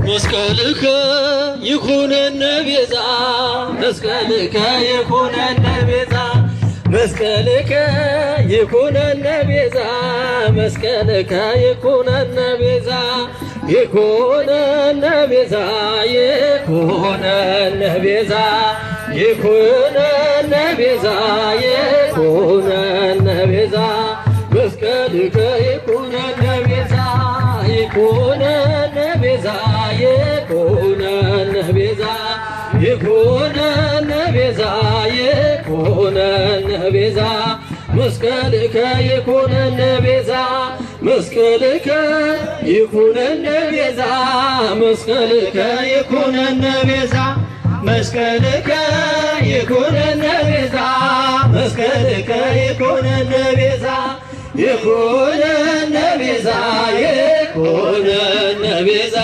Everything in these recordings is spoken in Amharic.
መስቀልከ ይኩነነ ቤዛ መስቀልከ ይኩነነ ቤዛ መስቀልከ ይኩነነ ቤዛ መስቀልከ ይኩነነ ቤዛ ይኩነነ ቤዛ ይኩነነ ቤዛ ይኩነነ ቤዛ ይኩነነ ቤዛ መስቀልከ ይኩነነ ቤዛ ይኩነነ ቤዛ ይኩነነ ቤዛ ይኩነነ ቤዛ ይኩነነ ቤዛ መስቀልከ ይኩነነ ቤዛ መስቀልከ ይኩነነ ቤዛ መስቀልከ ይኩነነ ቤዛ መስቀልከ ይኩነነ ቤዛ መስቀልከ ይኩነነ ቤዛ ይኩነነ ቤዛ ይኩነነ ቤዛ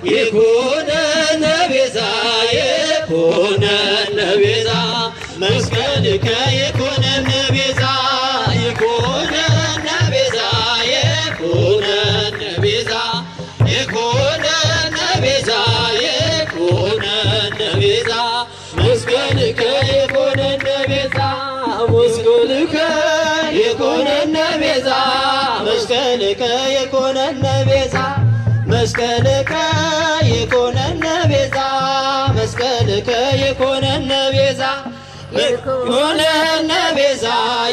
ይኩነነ ቤዛ ይኩነነ ቤዛ መስቀልከ ይኩነነ ቤዛ ይኩነነ ቤዛ ይኩነነ ቤዛ ይኩነነ ቤዛ ይኩነነ ቤዛ መስቀልከ ይኩነነ ቤዛ መስቀልከ ይኩነነ ቤዛ መስቀልከ ይኩነነ ቤዛ መስቀልከ ይኩነነ ቤዛ መስቀልከ ይኩነነ ቤዛ ይኩነነ ቤዛ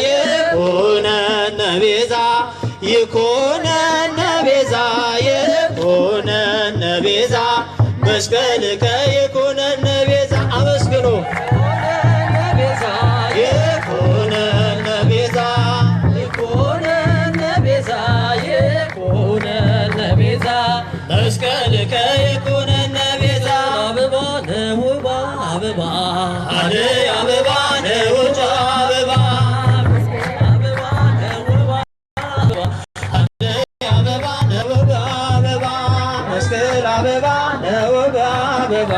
ይኩነነ ቤዛ ይኩነነ ቤዛ ይኩነነ ቤዛ መስቀልከ ይኩነነ ቤዛ አመስግኑ ይኩነነ ቤዛ ይኩነነ ቤዛ ይኩነነ ቤዛ መስቀልከ ይኩነነ ቤዛ አበባ ነውባ አበባ አደይ አበባ ነውጫ አበባ አበባ ነውባ አደይ አበባ ነውባ አበባ መስቀል አበባ ነውባ አበባ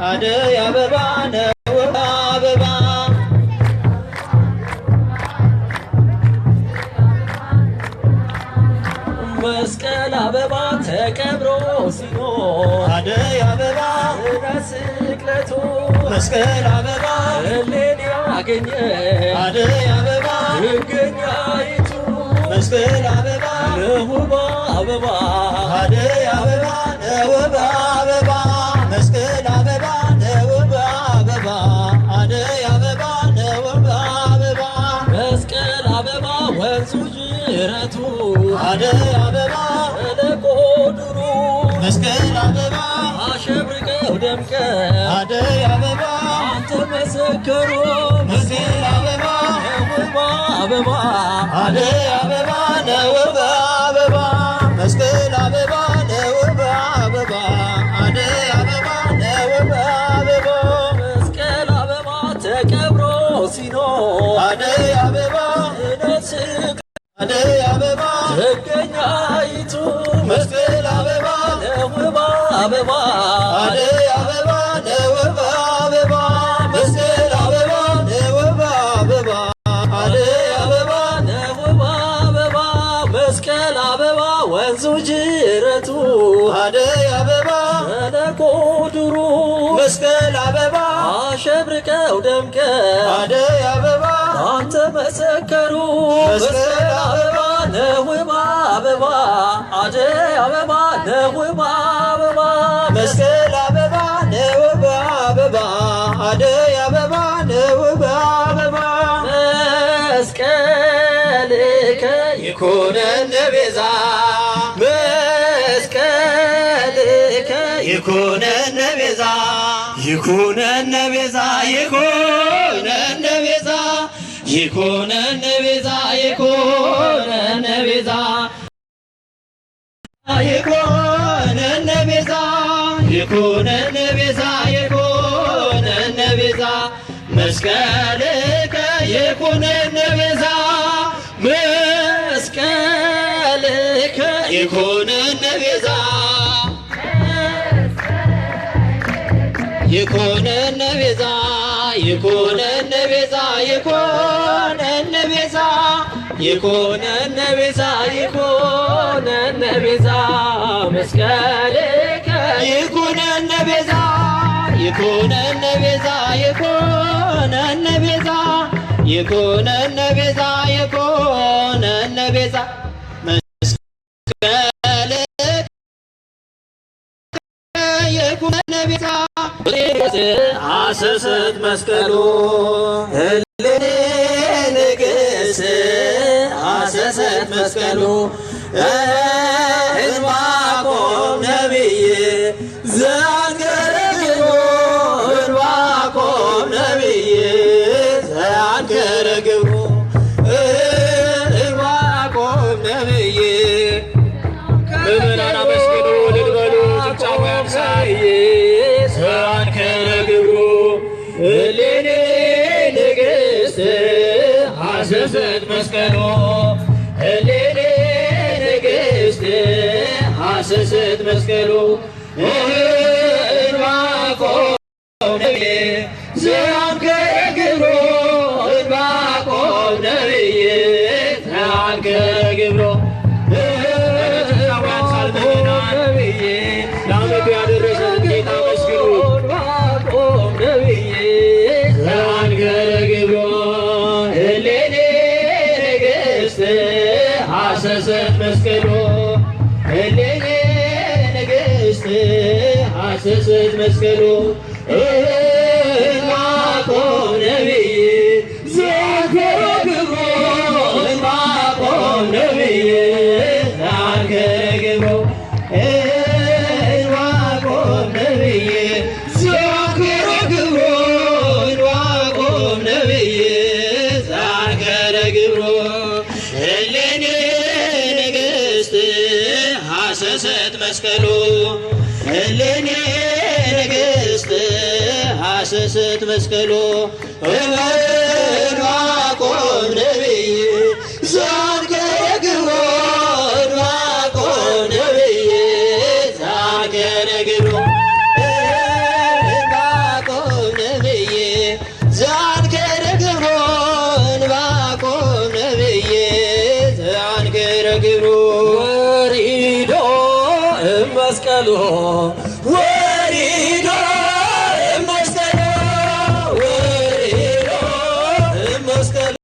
አደይ አበባ ነውባ አበባ መስቀል አበባ ተቀብሮ ሲኖር አደይ አበባ ስቅለቱ መስቀል አበባ እሌን ያገኘ አደይ አበባ ድንግኛይቱ መስቀል አበባ ነውባ አበባ አደይ አበባ ነውባ አበባ መስቀል አበባ ነውባ አበባ አደይ አበባ ነውባ አበባ መስቀል አበባ ወንዙ ጅረቱ አደይ አበባ እለቆ ድሩ መስቀል አበባ አሸብርቀው ደምቀው አደይ አበባ አንተ መሰከሩ መስቀል አበባ ነውባ አበባ አደይ አበባ ነውባ አበባ መስቀል አበባ ነውባ አበባ አደይ አበባ ነውባ አበባ መስቀል አበባ ተቀብሮ ሲኖር አደይ አበባ እነስቅ አደይ አበባ ደገኛይቱ መስቀል አበባ ነውባ አበባ አደይ አበባ ነውባ አበባ መስቀል አበባ ነውባ አበባ አደይ አበባ ወንዙ ጅረቱ አደይ አበባ ሸለቆ ዱሩ መስቀል አበባ አሸብርቀው ደምቀው አደይ አበባ አንተ መሰከሩ መስቀል አበባ ነውብ አበባ አደይ አበባ ነውብ አበባ መስቀል አበባ ነውብ አበባ አደይ አበባ ነውብ አበባ መስቀልከ ይኩነነ ቤዛ መስቀልከ ይኩነነ ቤዛ ይኩነነ ቤዛ ይኩነነ ቤዛ ይኩነነ ቤዛ ይኩነነ ቤዛ ይኩነነ ቤዛ ይኩነነ ቤዛ ይኩነነ ቤዛ መስቀልከ ይኩነነ ቤዛ መስቀልከ ይኩነነ ቤዛ ይኩነነ ቤዛ ይኩነነ ቤዛ ይኩነነ ቤዛ ይኩነነ ቤዛ ይኩነነ ቤዛ መስቀልከ ይኩነነ ቤዛ ይኩነነ ቤዛ ይኩነነ ቤዛ ይኩነነ ቤዛ ይኩነነ ቤዛ ይኩነነ ቤዛ አሰሰት መስቀሉ እልል ንግሥት አሰሰት መስቀሉ ዕንባቆም ነቢይ ዘአንከረ ዕንባቆም ነቢይ ዘአንከረ ግብሩ ዕንባቆም ነቢይ ምዕመናን አመስግኑ እልል በሉ ጭብጨባ ያንሳል ዘአንከረ ግብሩ እልል ንግሥት አሰሰት መስቀሉ እልል ንግሥት አሰሰት መስቀሉ ዕንባቆም ነቢይ ዘአንከረ ግብሩ ዕንባቆም ነቢይ ዘአንከረ ግብሩ ለዓመቱ ያደረሰን ጌታ መስግኑ ዕንባቆም ነቢይ ዘአንከረ ግብሩ እልል ንግሥት አሰሰት መስቀሉ እልል ንግሥት አሰሰት መስቀሉ ዕንባቆም ነቢይ ዘአንከረ ግብሩ ዕንባቆም ነቢይ ዘአንከረ ግብሩ ዕንባቆም ነቢይ ዘአንከረ ግብሩ ዕንባቆም ነቢይ ዘአንከረ ግብሩ እልል ንግሥት አሰሰት መስቀሉ እልል ንግሥት አሰሰት መስቀሉ ዕንባቆም ነቢይ ዘአንከረ ግብሩ ዕንባቆም ነቢይ ዘአንከረ ግብሩ ዕንባቆም ነቢይ ዘአንከረ ግብሩ ዕንባቆም ነቢይ ዘአንከረ ግብሩ ወሪዶ መስቀሉ ወሪዶ መስቀሉ ወሪዶ መስቀሉ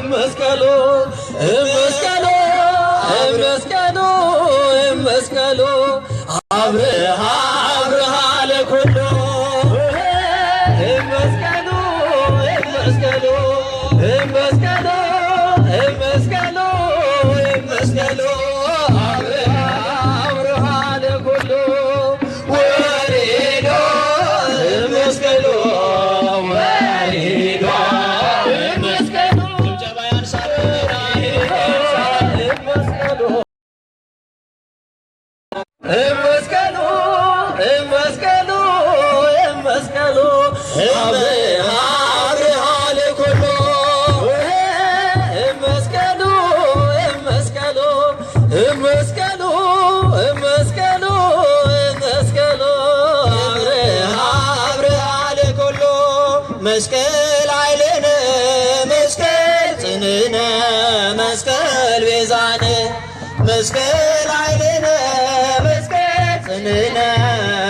መስቀሉ መስቀሉ መስቀሉ መስቀሉ አብርሃ አብርሃ ለኩሉ መስቀሉ መስቀሉ መስቀሉ መስቀሉ መስቀሉ አብርሃ አብርሃ ለኩሉ ወሪዶ መስቀሉ ወሪዶ መስቀሉ ጭብጨባ ያንሳል መስቀሉ መስቀሉ መስቀሉ መስቀሉ አብርሃ አብርሃ ለኩሉ መስቀሉ መስቀሉ መስቀሉ መስቀሉ መስቀሉ አብርሃ አብርሃ ለኩሉ መስቀል ኃይልነ መስቀል ጽንዕነ መስቀል ቤዛነ መስቀል ኃይልነ መስቀል ጽንዕነ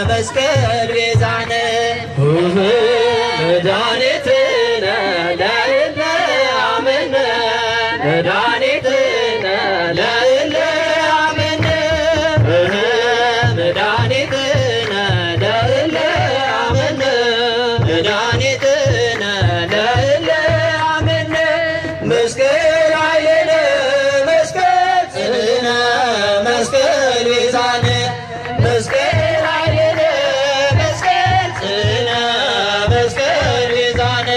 መስቀል ቤዛነ መድኃኒትነ ለእለ አመነ መድኃኒትነ ለእለ አመነ መድኃኒትነ ለእለ አመነ መድኃኒትነ ለእለ አመነ መስቀል ኃይልነ መስቀል ጽንዕነ መስቀል ቤዛነ መስቀል ኃይልነ መስቀል ጽንዕነ መስቀል ቤዛነ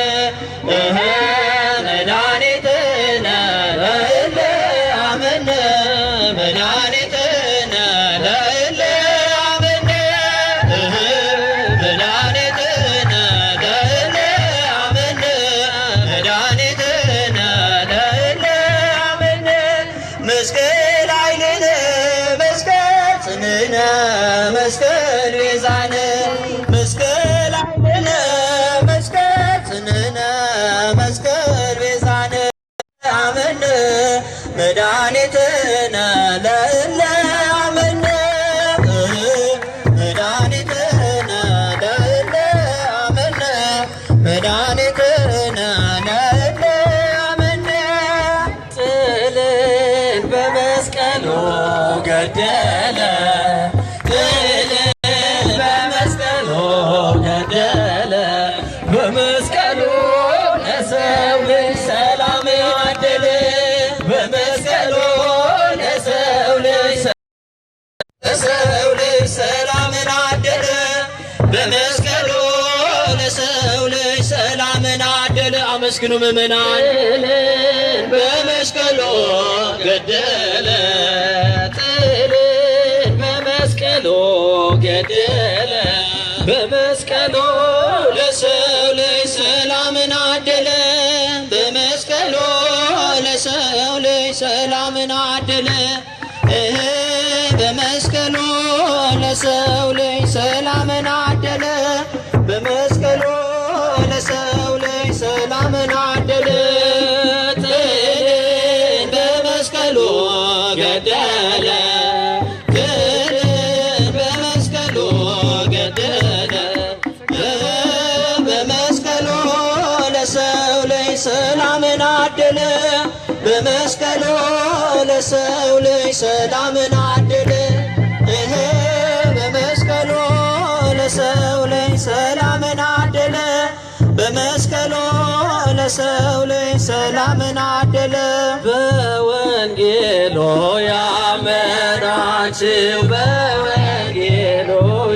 መድኃኒትነ ለእለ አመነ መድኃኒትነ ለእለ አመነ መድኃኒትነ ለእለ አመነ መድኃኒትነ ለእለ አመነ መስቀል ኃይልነ መስቀል ጽንዕነ መስቀል ቤዛነ መስቀል ኃይልነ መስቀል ጽንዕነ መስቀል ቤዛነ አመነ መድኃኒትነ ለእለ አመነ መድኃኒትነ ለእለ አመነ መድኃኒትነ ለእለ አመነ ጥልን በመስቀሉ ገደለ ጥልን በመስቀሉ ገደለ በመስቀሉ ለሰው ልጅ ሰላም አደለ በመስቀሉ ለሰው ልጅ ሰላምን አደለ በመስቀሉ ለሰው ልጅ ሰላምን አደለ። አመስግኑ ምእመናን። በመስቀሉ ገደለ ጥልን በመስቀሉ ገደለ በመስቀሉ ለሰው ልጅ ሰላምን አደለ በመስቀሉ ለሰው ልጅ ሰላምን አደለ በመስቀሉ ለሰው ልጅ ሰላምን አደለ በመስቀሉ ለሰው ልጅ ሰላምን አደለ ጥልን በመስቀሉ ገደለ ጥልን በመስቀሉ ገደለ በመስቀሉ ለሰው ልጅ ሰላምን አደለ በመስቀሉ ለሰው ልጅ ሰላምን አደለ በመስቀሉ ለሰው ልጅ ሰላምን አደለ በመስቀሉ ለሰው ልጅ ሰላምን አደለ በወንጌሉ ያመናችሁ በወንጌሉ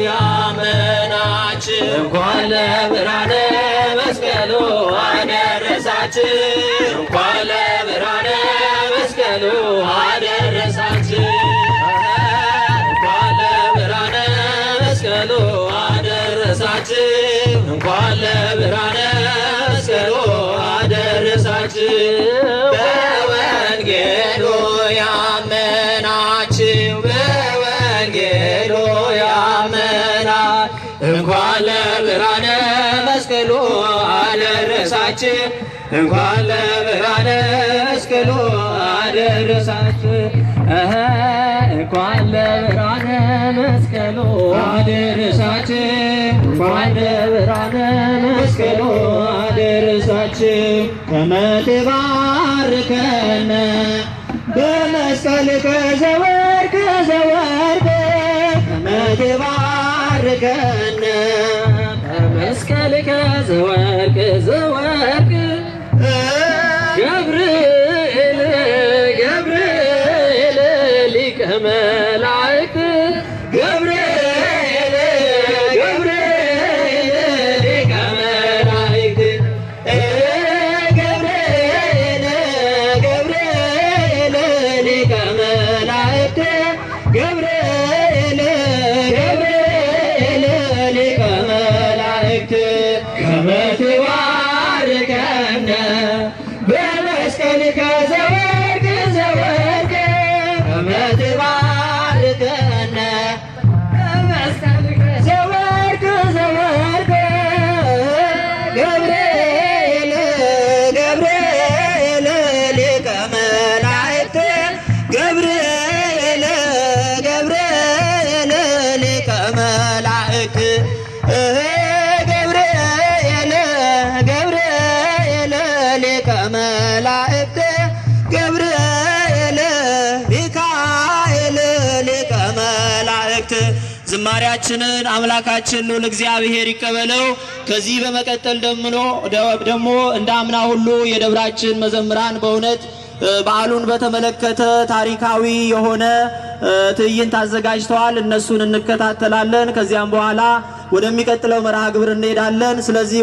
ያመናችሁ እንኳን ለብርሃነ መስቀሉ አደረሳችሁ እንኳን ለብርሃነ መስቀሉ አደረሳችሁ እንኳን ለብርሃነ መስቀሉ አደረሳችሁ እንኳን ለብርሃነ መስቀሉ አደረሳችሁ በወንጌሉ ያመናችሁ በወንጌሉ ያመናችሁ እንኳን ለብርሃነ መስቀሉ አደረሳችሁ እንኳን ለብርሃነ መስቀሉ አደረሳችሁ እንኳን ለብርሃነ መስቀሉ አደረሳችሁ እንኳን ለብርሃነ መስቀሉ አደረሳችሁ ከመ ትባርከነ በመስቀልከ ዘወርቅ ዘወርቅ ከመ ትባርከነ በመስቀልከ ዘወርቅ ዘወርቅ ገብርኤል ገብርኤል ሊቀ መላእክት ገብርኤል ገብርኤል ሊቀ መላእክት ገብርኤል ገብርኤል ሊቀ መላእክት ገብርኤል ገብርኤል ሊቀ መላእክት ከመ ትባርከነ በመስቀልከ ዘወርቅ ዘወርቅ ከመ ትባርከነ በመስቀልከ ዘወርቅ ዘወርቅ ገብርኤል ገብርኤል ሊቀ መላእክት ገብርኤል መላእክት ዝማሬያችንን አምላካችን ልዑል እግዚአብሔር ይቀበለው። ከዚህ በመቀጠል ደግሞ እንደ አምና ሁሉ የደብራችን መዘምራን በእውነት በዓሉን በተመለከተ ታሪካዊ የሆነ ትዕይንት አዘጋጅተዋል። እነሱን እንከታተላለን። ከዚያም በኋላ ወደሚቀጥለው መርሃ ግብር እንሄዳለን። ስለዚህ